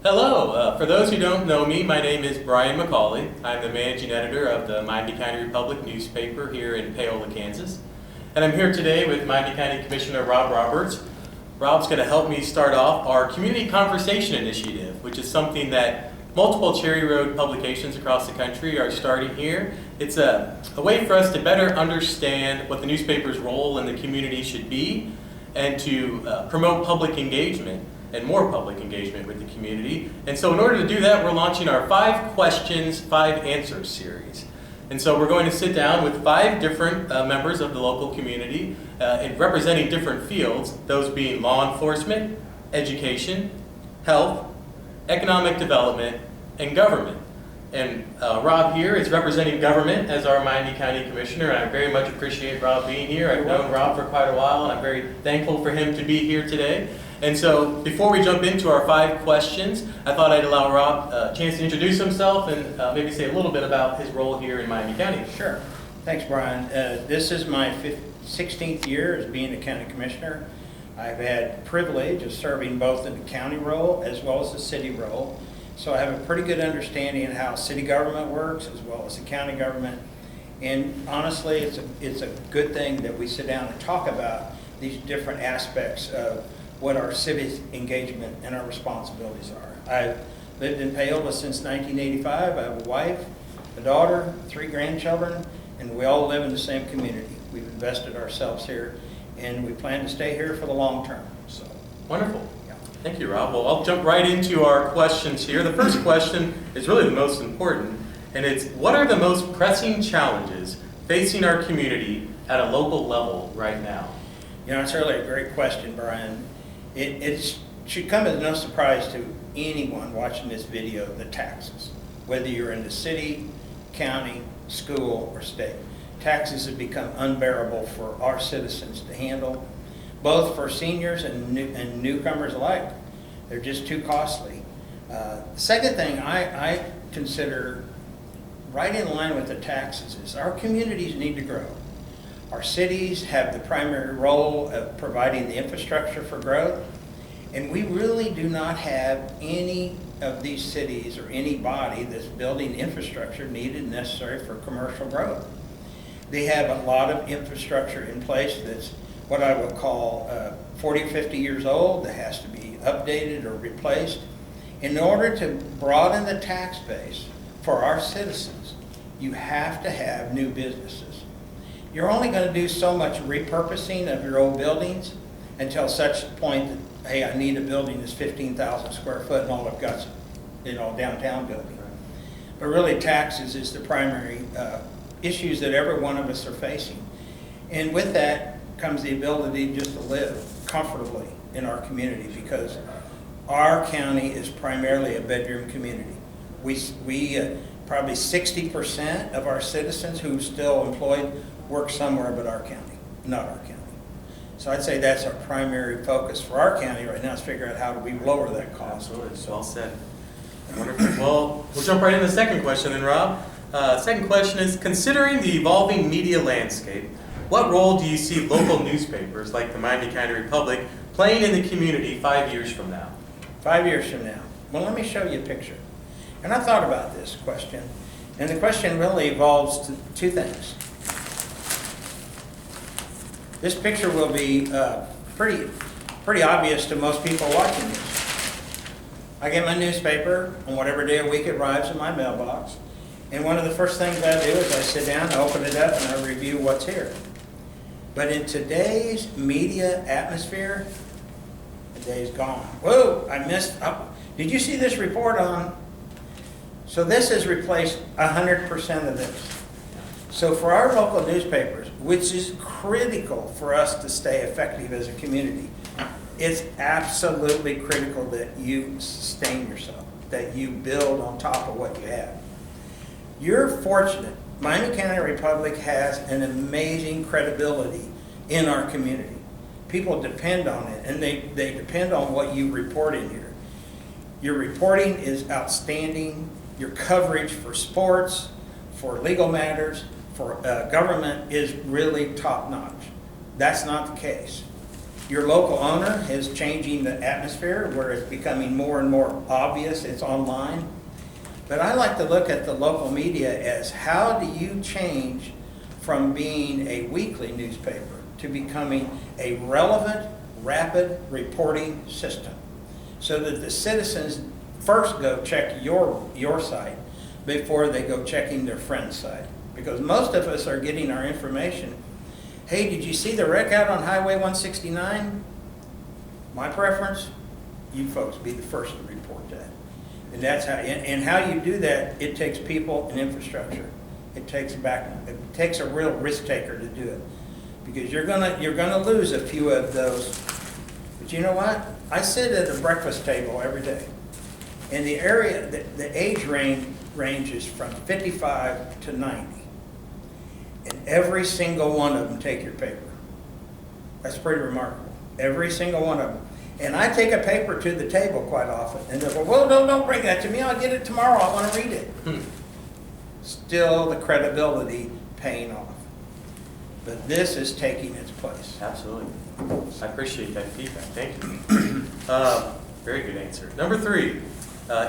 Hello. For those who don't know me, my name is Brian McCauley. I'm the managing editor of the Miami County Republic newspaper here in Paola, Kansas. And I'm here today with Miami County Commissioner Rob Roberts. Rob's going to help me start off our Community Conversation Initiative, which is something that multiple Cherry Road publications across the country are starting here. It's a way for us to better understand what the newspaper's role in the community should be and to promote public engagement and more public engagement with the community. And so in order to do that, we're launching our 5 questions, 5 answers series. And so we're going to sit down with 5 different members of the local community representing different fields, those being law enforcement, education, health, economic development, and government. And Rob here is representing government as our Miami County Commissioner, and I very much appreciate Rob being here. I've known Rob for quite a while, and I'm very thankful for him to be here today. And so before we jump into our 5 questions, I thought I'd allow Rob a chance to introduce himself and maybe say a little bit about his role here in Miami County. Sure. Thanks, Brian. This is my 16th year as being a county commissioner. I've had the privilege of serving both in the county role as well as the city role. So I have a pretty good understanding of how city government works as well as the county government. And honestly, it's a good thing that we sit down and talk about these different aspects of what our civic engagement and our responsibilities are. I've lived in Paola since 1985. I have a wife, a daughter, 3 grandchildren, and we all live in the same community. We've invested ourselves here, and we plan to stay here for the long term. So wonderful. Yeah. Thank you, Rob. Well, I'll jump right into our questions here. The first question is really the most important, and it's, what are the most pressing challenges facing our community at a local level right now? You know, it's really a great question, Brian. It should come as no surprise to anyone watching this video, the taxes. Whether you're in the city, county, school, or state. Taxes have become unbearable for our citizens to handle, both for seniors and newcomers alike. They're just too costly. The second thing I consider right in line with the taxes is our communities need to grow. Our cities have the primary role of providing the infrastructure for growth, and we really do not have any of these cities or any body that's building infrastructure needed and necessary for commercial growth. They have a lot of infrastructure in place that's what I would call 40 or 50 years old that has to be updated or replaced. In order to broaden the tax base for our citizens, you have to have new businesses. You're only going to do so much repurposing of your old buildings until such a point that, hey, I need a building that's 15,000 square foot and all I've got is, downtown building. But really taxes is the primary issues that every one of us are facing. And with that comes the ability just to live comfortably in our community, because our county is primarily a bedroom community. We probably 60% of our citizens who are still employed work somewhere but our county, not our county. So I'd say that's our primary focus for our county right now, is figure out how do we lower that cost. Absolutely. Well said. Wonderful. Well, we'll jump right into the second question then, Rob. Second question is, considering the evolving media landscape, what role do you see local newspapers like the Miami County Republic playing in the community 5 years from now? 5 years from now. Well, let me show you a picture. And I thought about this question, and the question really evolves to 2 things. This picture will be pretty obvious to most people watching this. I get my newspaper on whatever day of week it arrives in my mailbox, and one of the first things I do is I sit down, I open it up, and I review what's here. But in today's media atmosphere, the day's gone. Whoa, I missed. Oh, did you see this report on? So this has replaced 100% of this. So for our local newspapers, which is critical for us to stay effective as a community, it's absolutely critical that you sustain yourself, that you build on top of what you have. You're fortunate. Miami County Republic has an amazing credibility in our community. People depend on it, and they depend on what you report in here. Your reporting is outstanding. Your coverage for sports, for legal matters, for government is really top-notch. That's not the case. Your local owner is changing the atmosphere where it's becoming more and more obvious it's online. But I like to look at the local media as how do you change from being a weekly newspaper to becoming a relevant, rapid reporting system so that the citizens first go check your site before they go checking their friend's site. Because most of us are getting our information. Hey, did you see the wreck out on Highway 169? My preference, you folks be the first to report that. And that's how you do that, it takes people and infrastructure. It takes a real risk taker to do it. Because you're gonna lose a few of those. But you know what? I sit at a breakfast table every day. And the area, the age range is from 55 to 90. And every single one of them take your paper. That's pretty remarkable. Every single one of them. And I take a paper to the table quite often. And they go, well, don't bring that to me. I'll get it tomorrow. I want to read it. Still the credibility paying off. But this is taking its place. Absolutely. I appreciate that feedback. Thank you. Very good answer. Number 3,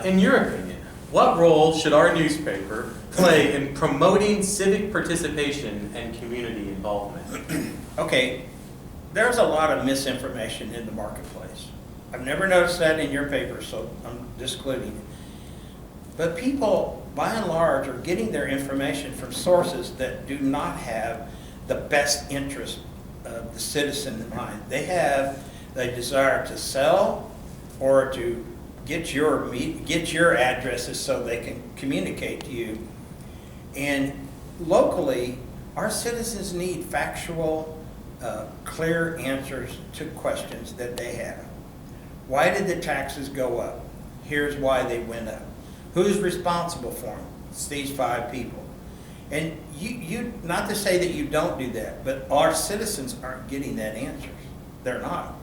in your opinion, what role should our newspaper play in promoting civic participation and community involvement? Okay, there's a lot of misinformation in the marketplace. I've never noticed that in your paper, so I'm discluding it. But people, by and large, are getting their information from sources that do not have the best interest of the citizen in mind. They have the desire to sell or to get your addresses so they can communicate to you. And locally, our citizens need factual, clear answers to questions that they have. Why did the taxes go up? Here's why they went up. Who's responsible for them? It's these 5 people. And you not to say that you don't do that, but our citizens aren't getting that answer. They're not.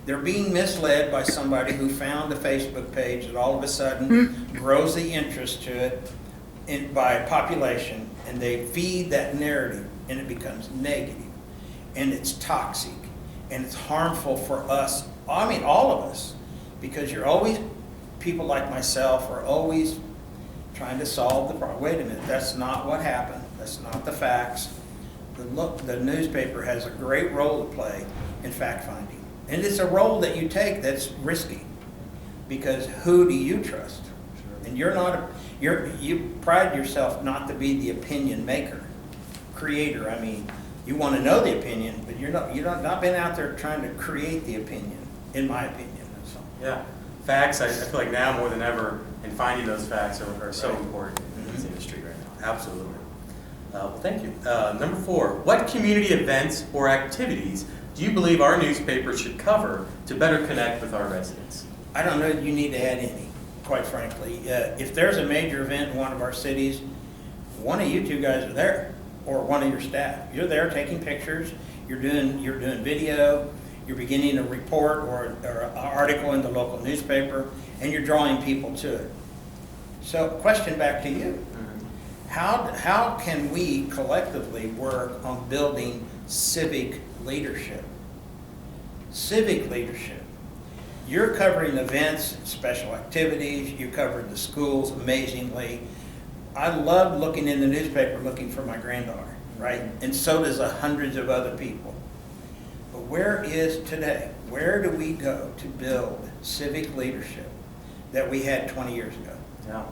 They're being misled by somebody who found a Facebook page that all of a sudden grows the interest to it by population, and they feed that narrative, and it becomes negative, and it's toxic, and it's harmful for us, I mean all of us, because people like myself are always trying to solve the problem. Wait a minute, that's not what happened. That's not the facts. The newspaper has a great role to play in fact-finding. And it's a role that you take that's risky, because who do you trust? Sure. And you pride yourself not to be the opinion maker, creator. I mean, you want to know the opinion, but you're not been out there trying to create the opinion, in my opinion. So. Yeah, facts. I feel like now more than ever, and finding those facts are so important in this industry right now. Absolutely. Well, thank you. Number 4, what community events or activities do you believe our newspaper should cover to better connect with our residents? I don't know that you need to add any, quite frankly. If there's a major event in one of our cities, one of you 2 guys are there, or one of your staff. You're there taking pictures, you're doing video, you're beginning a report or an article in the local newspaper, and you're drawing people to it. So, question back to you. How can we collectively work on building civic leadership? Civic leadership. You're covering events, special activities, you covered the schools amazingly. I love looking in the newspaper looking for my granddaughter, right? And so does hundreds of other people. But where is today? Where do we go to build civic leadership that we had 20 years ago? Yeah.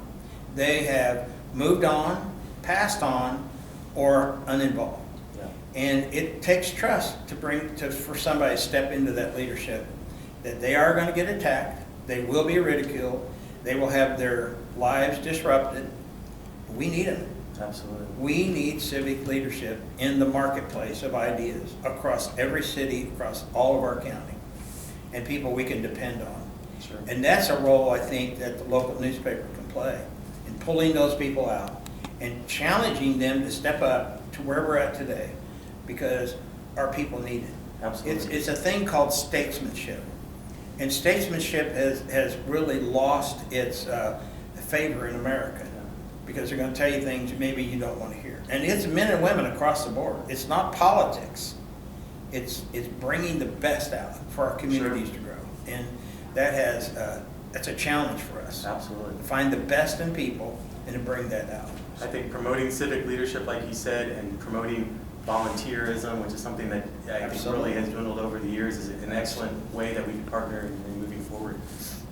They have moved on, passed on, or uninvolved. Yeah. And it takes trust for somebody to step into that leadership, that they are going to get attacked, they will be ridiculed, they will have their lives disrupted. We need them. Absolutely. We need civic leadership in the marketplace of ideas across every city, across all of our county, and people we can depend on. Sure. And that's a role I think that the local newspaper can play in pulling those people out and challenging them to step up to where we're at today, because our people need it. Absolutely. It's a thing called statesmanship. And statesmanship has really lost its favor in America, because they're going to tell you things maybe you don't want to hear. And it's men and women across the board. It's not politics. it's bringing the best out for our communities to grow. And that's a challenge for us. Absolutely. To find the best in people and to bring that out. I think promoting civic leadership, like you said, and promoting volunteerism, which is something that I think really has dwindled over the years, is an excellent way that we can partner in moving forward.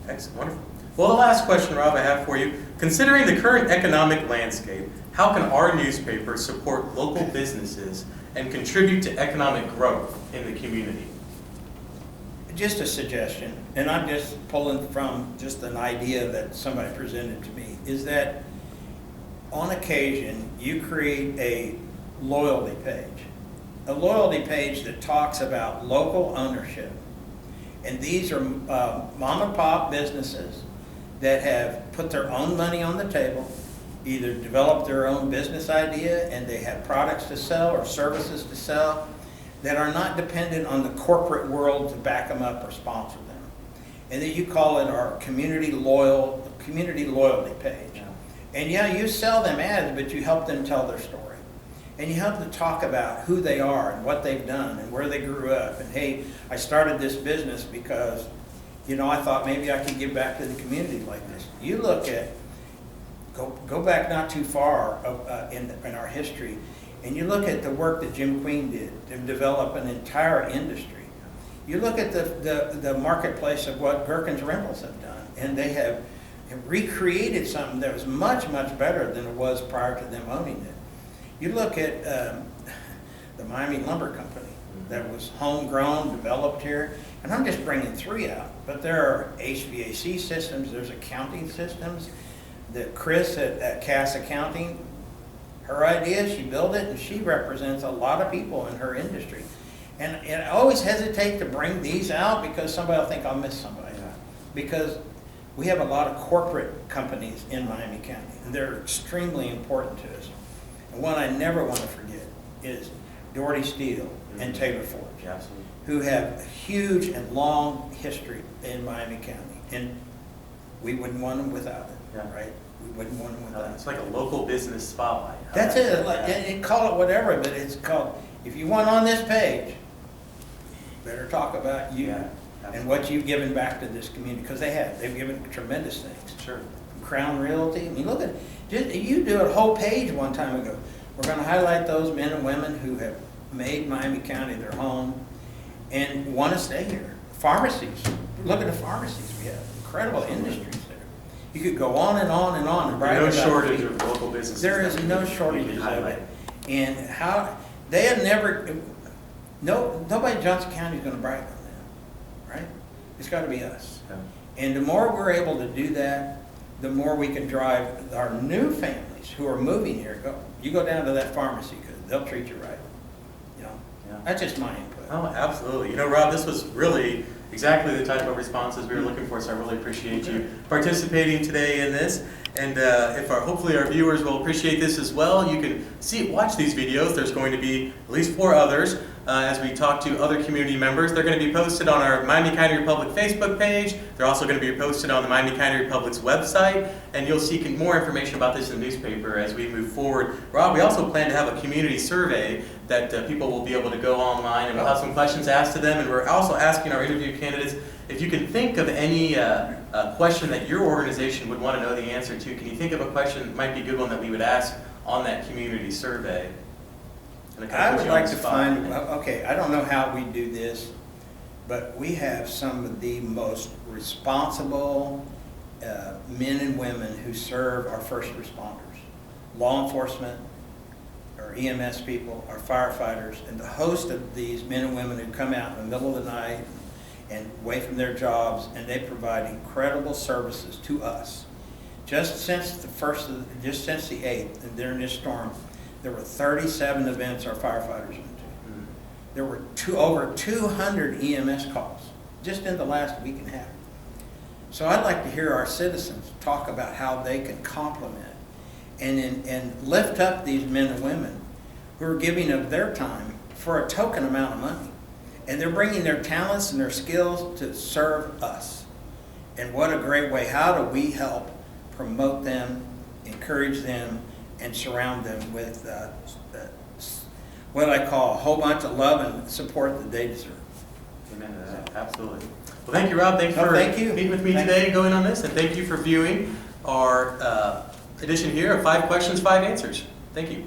Excellent, wonderful. Well, the last question, Rob, I have for you. Considering the current economic landscape, how can our newspaper support local businesses and contribute to economic growth in the community? Just a suggestion, and I'm just pulling from just an idea that somebody presented to me, is that on occasion you create a loyalty page that talks about local ownership. And these are mom and pop businesses that have put their own money on the table, either developed their own business idea and they have products to sell or services to sell that are not dependent on the corporate world to back them up or sponsor them. And then you call it our community loyalty page. Yeah. And yeah, you sell them ads, but you help them tell their story. And you help them talk about who they are and what they've done and where they grew up. And hey, I started this business because, I thought maybe I could give back to the community like this. You look at, go back not too far in our history, and you look at the work that Jim Queen did to develop an entire industry. You look at the marketplace of what Gherkins Rentals have done, and they have recreated something that was much, much better than it was prior to them owning it. You look at the Miami Lumber Company that was homegrown, developed here, and I'm just bringing three out, but there are HVAC systems, there's accounting systems. Chris at Cass Accounting, her idea, she built it, and she represents a lot of people in her industry. And I always hesitate to bring these out because somebody will think I'll miss somebody. Because we have a lot of corporate companies in Miami County, and they're extremely important to us. And one I never want to forget is Doherty Steel and Taylor Forge, who have a huge and long history in Miami County. And we wouldn't want them without it, right? We wouldn't want them without it. It's like a local business spotlight. That's it. And call it whatever, but it's called, if you want on this page, you better talk about you and what you've given back to this community, because they've given tremendous things. Sure. Crown Realty, I mean, look at, you do a whole page one time ago. We're going to highlight those men and women who have made Miami County their home and want to stay here. Pharmacies, look at the pharmacies we have, incredible industries there. You could go on and on and on. And no shortage of local businesses. There is no shortage of it. And how, they have never, nobody in Johnson County is going to brag on them, right? It's got to be us. Yeah. And the more we're able to do that, the more we can drive our new families who are moving here. You go down to that pharmacy because they'll treat you right. That's just my input. Oh, absolutely. Rob, this was really exactly the type of responses we were looking for, so I really appreciate you participating today in this. And hopefully our viewers will appreciate this as well. You can watch these videos. There's going to be at least 4 others as we talk to other community members. They're going to be posted on our Miami County Republic Facebook page. They're also going to be posted on the Miami County Republic's website, and you'll see more information about this in the newspaper as we move forward. Rob, we also plan to have a community survey that people will be able to go online, and we'll have some questions asked to them. And we're also asking our interview candidates, if you can think of any question that your organization would want to know the answer to, can you think of a question that might be a good one that we would ask on that community survey? I would like to find, I don't know how we do this, but we have some of the most responsible men and women who serve our first responders, law enforcement, our EMS people, our firefighters, and the host of these men and women who come out in the middle of the night and away from their jobs, and they provide incredible services to us. Just since the 8th, and during this storm, there were 37 events our firefighters went to. There were over 200 EMS calls just in the last week and a half. So I'd like to hear our citizens talk about how they can complement and lift up these men and women who are giving of their time for a token amount of money. And they're bringing their talents and their skills to serve us. And what a great way. How do we help promote them, encourage them, and surround them with what I call a whole bunch of love and support that they deserve. Amen to that. Absolutely. Well, thank you, Rob. Thanks No, for thank you. meeting with me Thank today and going on this. And thank you for viewing our edition here of 5 Questions, 5 Answers. Thank you.